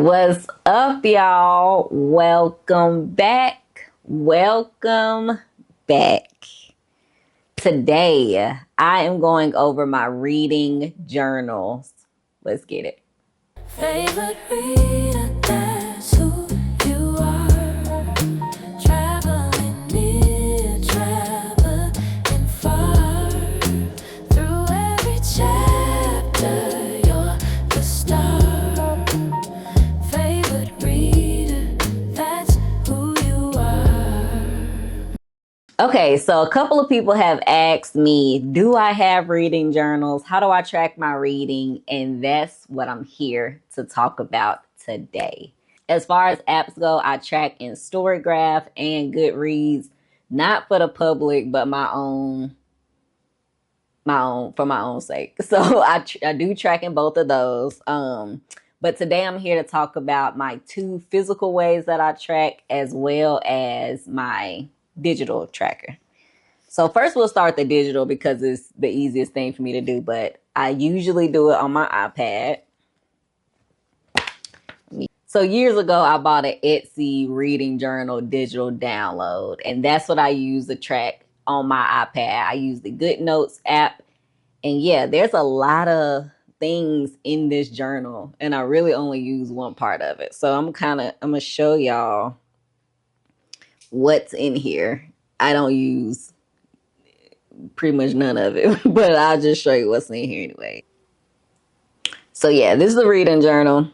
What's up, y'all? Welcome back. Welcome back. Today, I am going over my reading journals. Let's get it. Favorite reader, that's who you are. Traveling near, traveling far. Through every chapter, you're the star. Favorite reader, that's who you are. Okay, so a couple of people have asked me, do I have reading journals? How do I track my reading? And that's what I'm here to talk about today. As far as apps go, I track in Storygraph and Goodreads, not for the public, but for my own sake. So I do track in both of those. But today I'm here to talk about my two physical ways that I track, as well as my digital tracker. So first we'll start the digital because it's the easiest thing for me to do, but I usually do it on my iPad. So years ago, I bought an Etsy reading journal digital download, and that's what I use to track on my iPad. I use the Good Notes app, and yeah, there's a lot of things in this journal, and I really only use one part of it. So I'm gonna show y'all what's in here. I don't use pretty much none of it, but I'll just show you what's in here anyway. So yeah, this is the reading journal.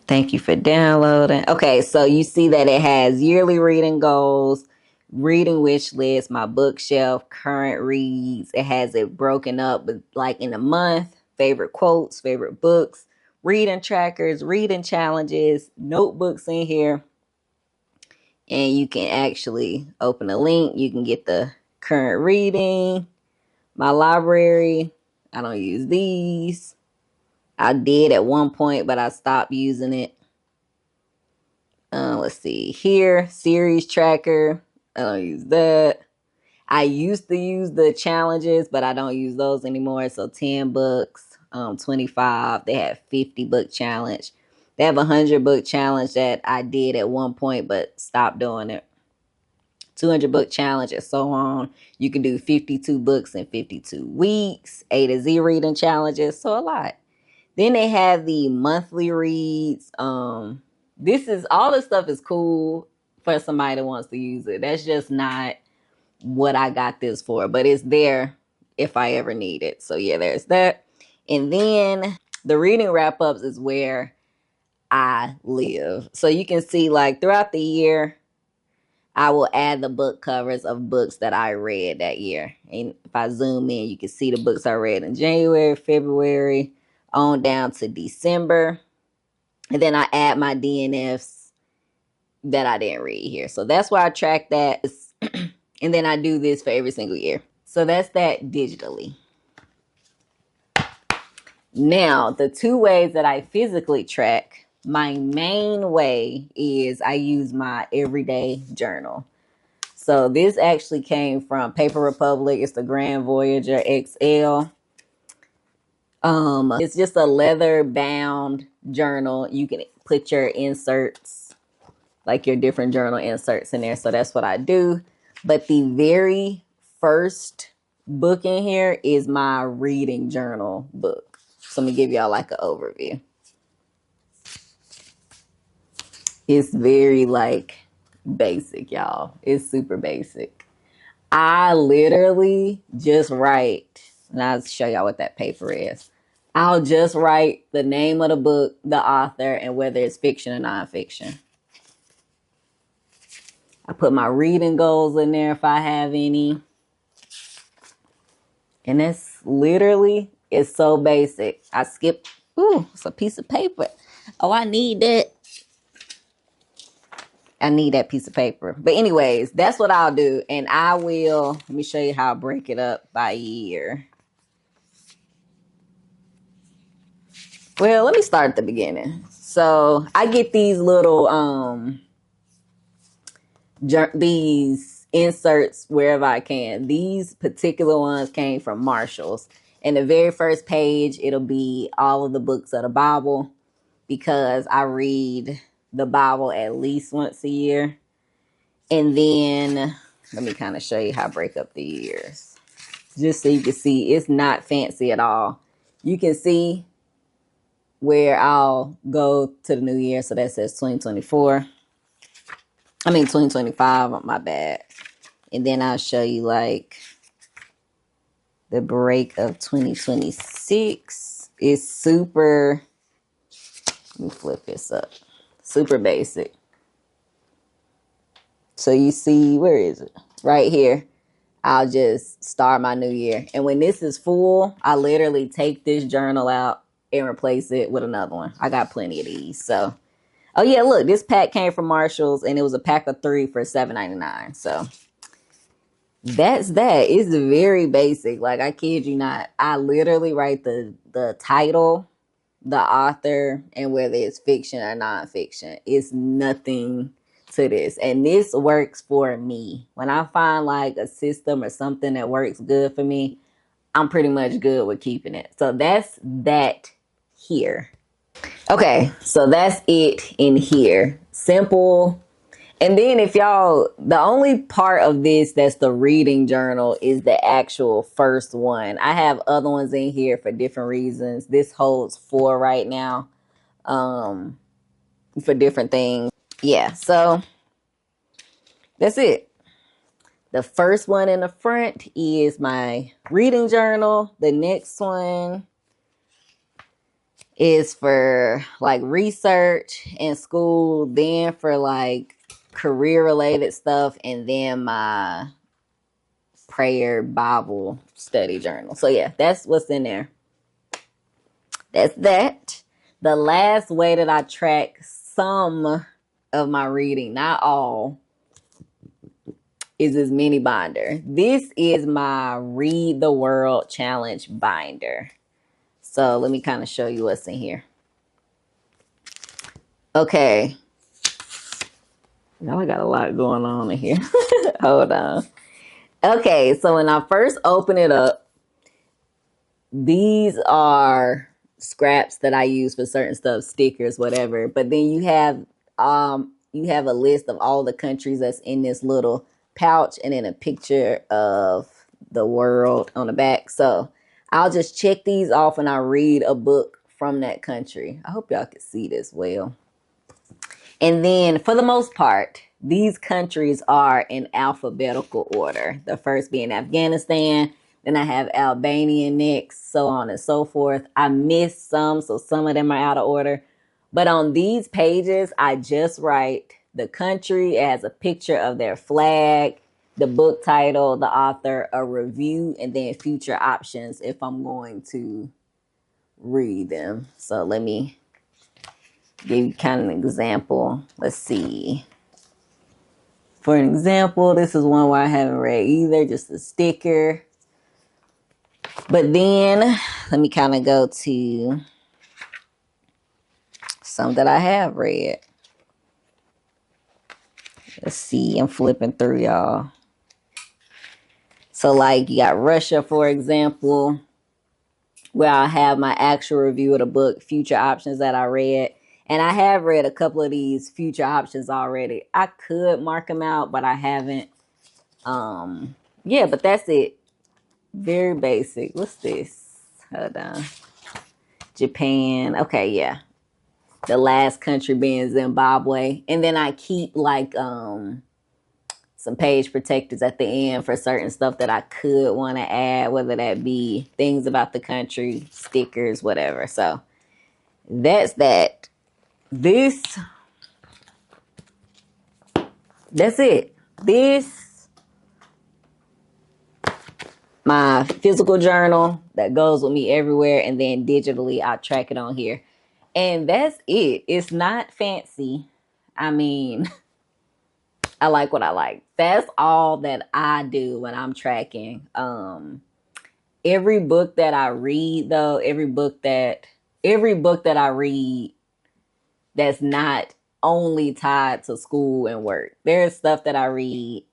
Thank you for downloading. Okay, so you see that it has yearly reading goals, reading wish list, my bookshelf, current reads. It has it broken up with like in a month, favorite quotes, favorite books, reading trackers, reading challenges, notebooks in here. And you can actually open a link. You can get the current reading, my library. I don't use these. I did at one point, but I stopped using it. Let's see here, series tracker. I don't use that. I used to use the challenges, but I don't use those anymore. So 10 books, 25. They have 50 book challenge. They have 100 book challenge that I did at one point, but stopped doing it. 200 book challenge and so on. You can do 52 books in 52 weeks, A to Z reading challenges. So a lot. Then they have the monthly reads. This is all this stuff is cool for somebody that wants to use it. That's just not what I got this for, but it's there if I ever need it. So yeah, there's that. And then the reading wrap ups is where I live. So you can see like throughout the year, I will add the book covers of books that I read that year. And if I zoom in, you can see the books I read in January, February, on down to December. And then I add my DNFs that I didn't read here. So that's why I track that. And then I do this for every single year. So that's that digitally. Now, the two ways that I physically track, my main way is I use my everyday journal. So this actually came from Paper Republic. It's the Grand Voyageur XL. It's just a leather bound journal. You can put your inserts, like your different journal inserts in there. So that's what I do. But the very first book in here is my reading journal book. So let me give y'all like an overview. It's very like basic, y'all. It's super basic. I literally just write, and I'll show y'all what that paper is. I'll just write the name of the book, the author, and whether it's fiction or nonfiction. I put my reading goals in there if I have any. And that's literally, it's so basic. I skipped, it's a piece of paper. Oh, I need that. I need that piece of paper. But anyways, that's what I'll do. And I will, let me show you how I break it up by year. Well, let me start at the beginning. So I get these little, these inserts wherever I can. These particular ones came from Marshall's. And the very first page, it'll be all of the books of the Bible, because I read the Bible at least once a year. And then let me kind of show you how I break up the years, just so you can see it's not fancy at all. You can see where I'll go to the new year. So that says 2024. 2025, my bad. And then I'll show you like the break of 2026. It's super, let me flip this up. Super basic. So you see, where is it? Right here. I'll just start my new year. And when this is full, I literally take this journal out and replace it with another one. I got plenty of these. So, oh yeah, look, this pack came from Marshall's and it was a pack of 3 for $7.99. So that's that. It's very basic. Like, I kid you not. I literally write the title, the author, and whether it's fiction or nonfiction. It's nothing to this. And this works for me. When I find like a system or something that works good for me, I'm pretty much good with keeping it. So that's that here. Okay, so that's it in here. Simple. And then if y'all, the only part of this that's the reading journal is the actual first one. I have other ones in here for different reasons. This holds 4 right now, for different things. Yeah, so that's it. The first one in the front is my reading journal. The next one is for like research and school, then for like career related stuff, and then my prayer Bible study journal. So yeah, that's what's in there. That's that. The last way that I track some of my reading, not all, is this mini binder. This is my Read the World Challenge binder. So let me kind of show you what's in here. Okay. Now I got a lot going on in here. Hold on. Okay, so when I first open it up, these are scraps that I use for certain stuff, stickers, whatever. But then you have a list of all the countries that's in this little pouch, and then a picture of the world on the back. So I'll just check these off when I read a book from that country. I hope y'all can see this well. And then for the most part, these countries are in alphabetical order. The first being Afghanistan, then I have Albania next, so on and so forth. I missed some, so some of them are out of order. But on these pages, I just write the country. It has a picture of their flag, the book title, the author, a review, and then future options if I'm going to read them. So let me give you kind of an example. Let's see. For an example, this is one where I haven't read either, just a sticker. But then let me kind of go to some that I have read. Let's see, I'm flipping through, y'all. So like you got Russia, for example, where I have my actual review of the book, future options that I read. And I have read a couple of these future options already. I could mark them out, but I haven't. Yeah, but that's it. Very basic. What's this? Hold on. Japan. Okay, yeah. The last country being Zimbabwe. And then I keep like some page protectors at the end for certain stuff that I could want to add, whether that be things about the country, stickers, whatever. So that's that. That's it. This, my physical journal that goes with me everywhere, and then digitally I track it on here. And that's it. It's not fancy. I mean, I like what I like. That's all that I do when I'm tracking. Every book that I read, though, every book that I read that's not only tied to school and work. There's stuff that I read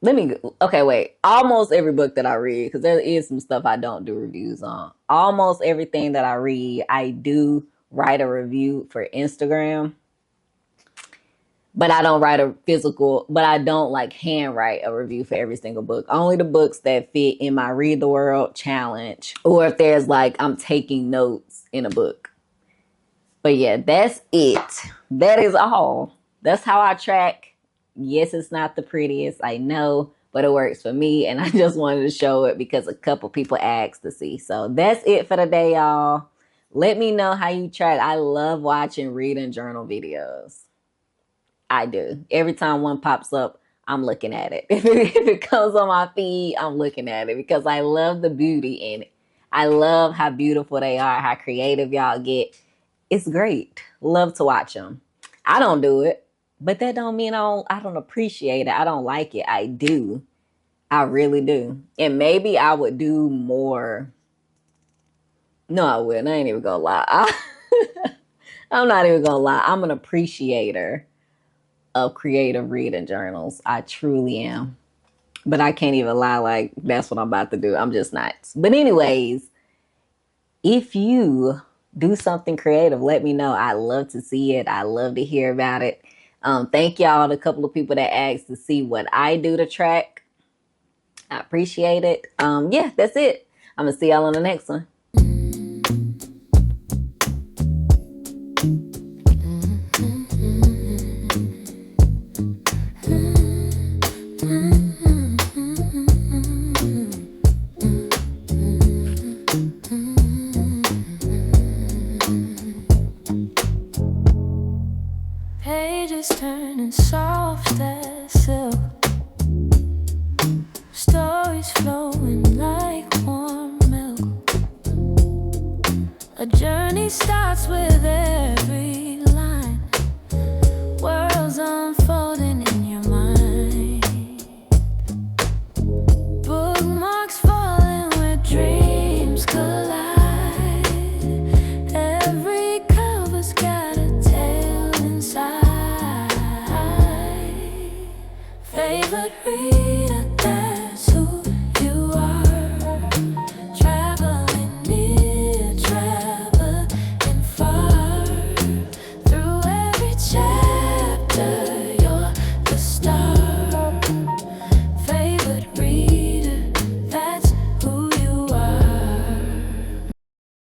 Okay, wait. Almost every book that I read, because there is some stuff I don't do reviews on. Almost everything that I read, I do write a review for Instagram, but I don't write a physical, but I don't like handwrite a review for every single book. Only the books that fit in my Read the World challenge, or if there's like I'm taking notes in a book. But yeah, that's it. That is all. That's how I track. Yes, it's not the prettiest, I know, but it works for me. And I just wanted to show it because a couple people asked to see. So that's it for today, y'all. Let me know how you track. I love watching read and journal videos. I do. Every time one pops up, I'm looking at it. If it comes on my feed, I'm looking at it because I love the beauty in it. I love how beautiful they are, how creative y'all get. It's great. Love to watch them. I don't do it, but that don't mean I don't appreciate it. I don't like it. I do. I really do. And maybe I would do more. No, I wouldn't. I ain't even gonna lie. I'm not even gonna lie. I'm an appreciator of creative reading journals. I truly am. But I can't even lie like that's what I'm about to do. I'm just not. But anyways, if you do something creative, let me know. I love to see it. I love to hear about it. Thank y'all, the couple of people that asked to see what I do to track. I appreciate it. Yeah, that's it. I'm gonna see y'all on the next one. Pages turning soft as silk, stories flowing like warm milk. A journey starts with every line, worlds unfolding in your mind. Bookmarks falling where dreams collide. Every cover's got a tale inside. Favorite reader